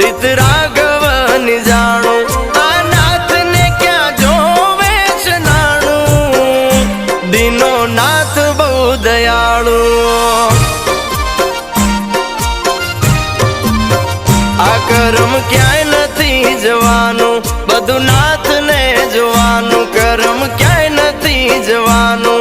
રીત રાઘવની જાણું આ નાથને ક્યાં જોવે છે નાણું દીનો નાથ બહુ દયાળુ આ કર્મ ક્યાંય નથી જવાનું બધું નાથને જોવાનું કર્મ ક્યાંય નથી જવાનું